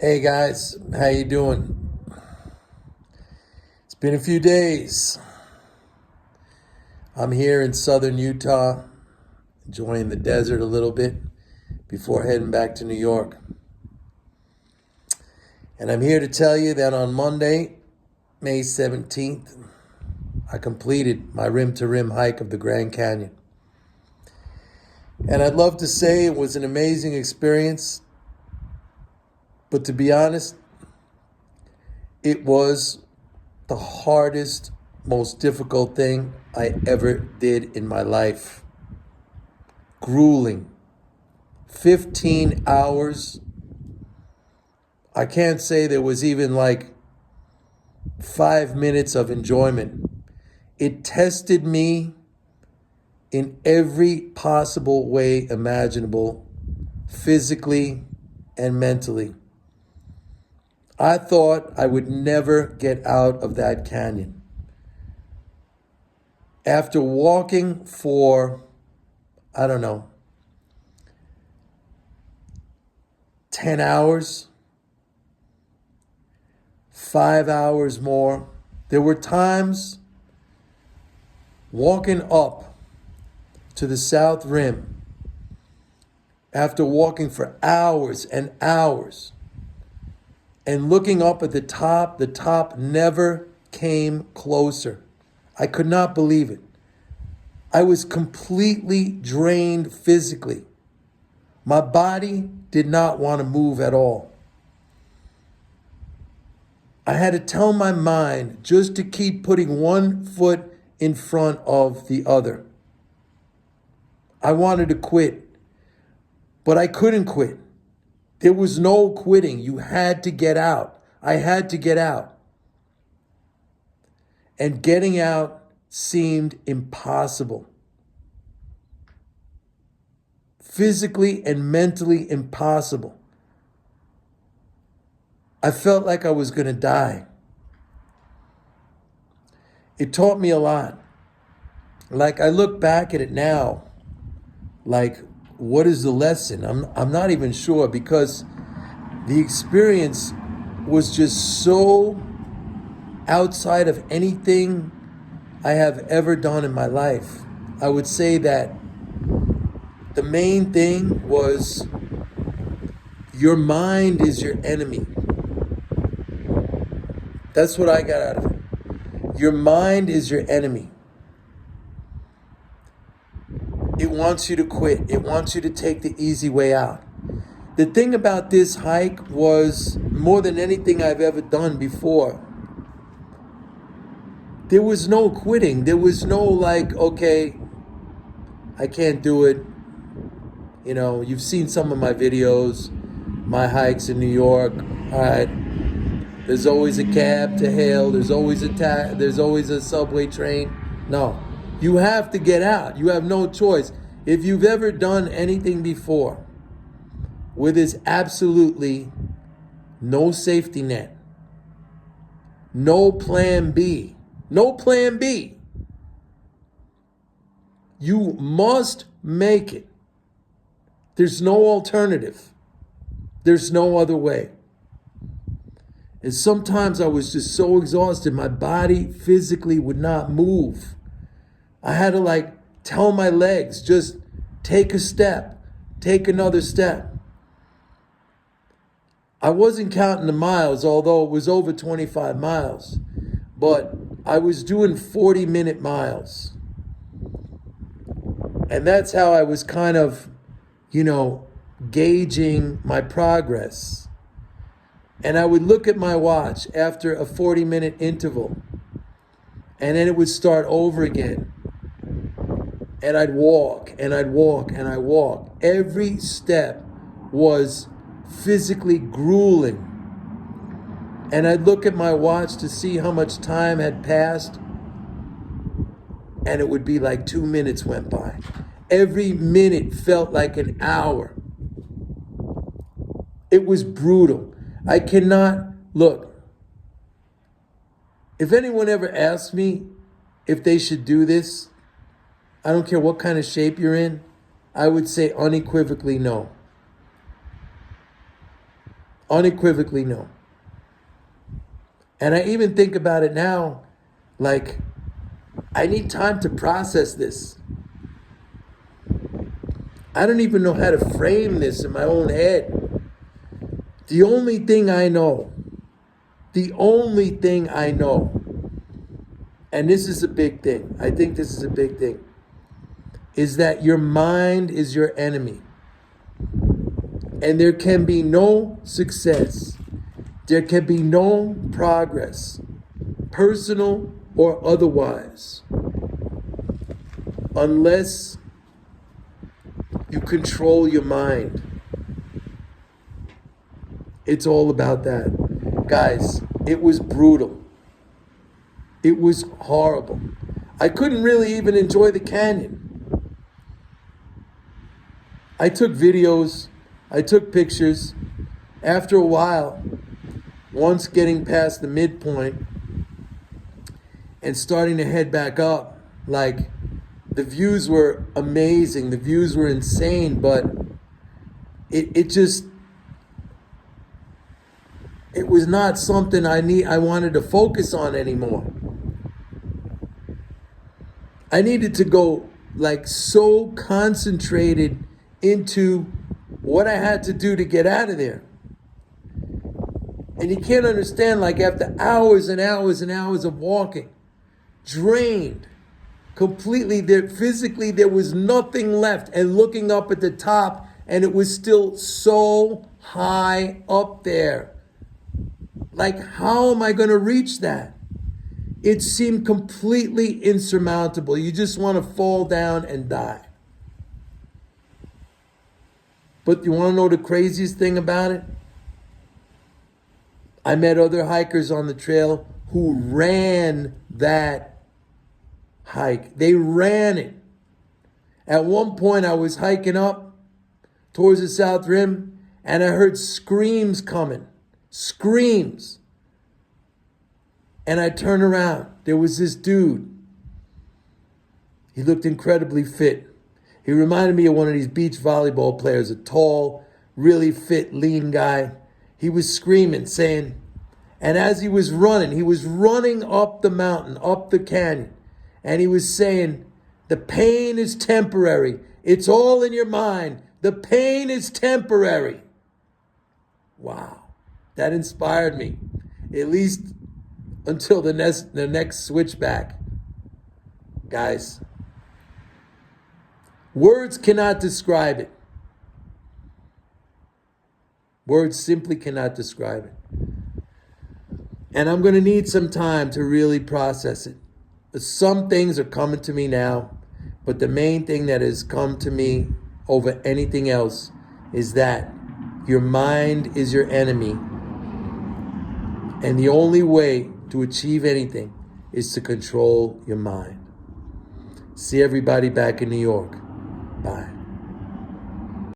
Hey guys, how you doing? It's been a few days. I'm here in southern Utah, enjoying the desert a little bit before heading back to New York. And I'm here to tell you that on Monday, May 17th, I completed my rim-to-rim hike of the Grand Canyon. And I'd love to say it was an amazing experience, but to be honest, it was the hardest, most difficult thing I ever did in my life. Grueling. 15 hours. I can't say there was even like 5 minutes of enjoyment. It tested me in every possible way imaginable, physically and mentally. I thought I would never get out of that canyon. After walking for, 10 hours, 5 hours more, there were times walking up to the South Rim after walking for hours and hours and looking up at the top never came closer. I could not believe it. I was completely drained physically. My body did not want to move at all. I had to tell my mind just to keep putting one foot in front of the other. I wanted to quit, but I couldn't quit. There was no quitting. You had to get out. I had to get out. And getting out seemed impossible. Physically and mentally impossible. I felt like I was going to die. It taught me a lot. Like, I look back at it now, like, what is the lesson? I'm not even sure, because the experience was just so outside of anything I have ever done in my life. I would say that the main thing was your mind is your enemy. That's what I got out of it. Your mind is your enemy. It wants you to quit. It wants you to take the easy way out. The thing about this hike was, more than anything I've ever done before, there was no quitting. There was no like, okay, I can't do it. You know, you've seen some of my videos, my hikes in New York. All right, there's always a cab to hail. There's always a subway train. No, you have to get out. You have no choice. If you've ever done anything before where there's absolutely no safety net, no plan B, you must make it. There's no alternative. There's no other way. And sometimes I was just so exhausted, my body physically would not move. I had to tell my legs, just take a step, take another step. I wasn't counting the miles, although it was over 25 miles, but I was doing 40-minute miles. And that's how I was kind of, gauging my progress. And I would look at my watch after a 40-minute interval, and then it would start over again. And I'd walk, and I'd walk, and I'd walk. Every step was physically grueling. And I'd look at my watch to see how much time had passed, and it would be like 2 minutes went by. Every minute felt like an hour. It was brutal. I cannot, look, if anyone ever asks me if they should do this, I don't care what kind of shape you're in, I would say unequivocally no. Unequivocally no. And I even think about it now, like, I need time to process this. I don't even know how to frame this in my own head. The only thing I know, and this is a big thing, I think this is a big thing, is that your mind is your enemy. And there can be no success, there can be no progress, personal or otherwise, unless you control your mind. It's all about that. Guys, it was brutal. It was horrible. I couldn't really even enjoy the canyon. I took videos, I took pictures. After a while, once getting past the midpoint and starting to head back up, like, the views were amazing, the views were insane, but it was not something I wanted to focus on anymore. I needed to go, like, so concentrated into what I had to do to get out of there. And you can't understand, like, after hours and hours and hours of walking, drained, completely, physically there was nothing left, and looking up at the top, and it was still so high up there. Like, how am I going to reach that? It seemed completely insurmountable. You just want to fall down and die. But you want to know the craziest thing about it? I met other hikers on the trail who ran that hike. They ran it. At one point, I was hiking up towards the South Rim, and I heard screams coming. Screams. And I turned around. There was this dude. He looked incredibly fit. He reminded me of one of these beach volleyball players, a tall, really fit, lean guy. He was screaming, saying, and as he was running up the mountain, up the canyon, and he was saying, the pain is temporary. It's all in your mind. The pain is temporary. Wow. That inspired me, at least until the next switchback. Guys, words cannot describe it. Words simply cannot describe it. And I'm going to need some time to really process it. Some things are coming to me now, but the main thing that has come to me over anything else is that your mind is your enemy. And the only way to achieve anything is to control your mind. See everybody back in New York. Bye.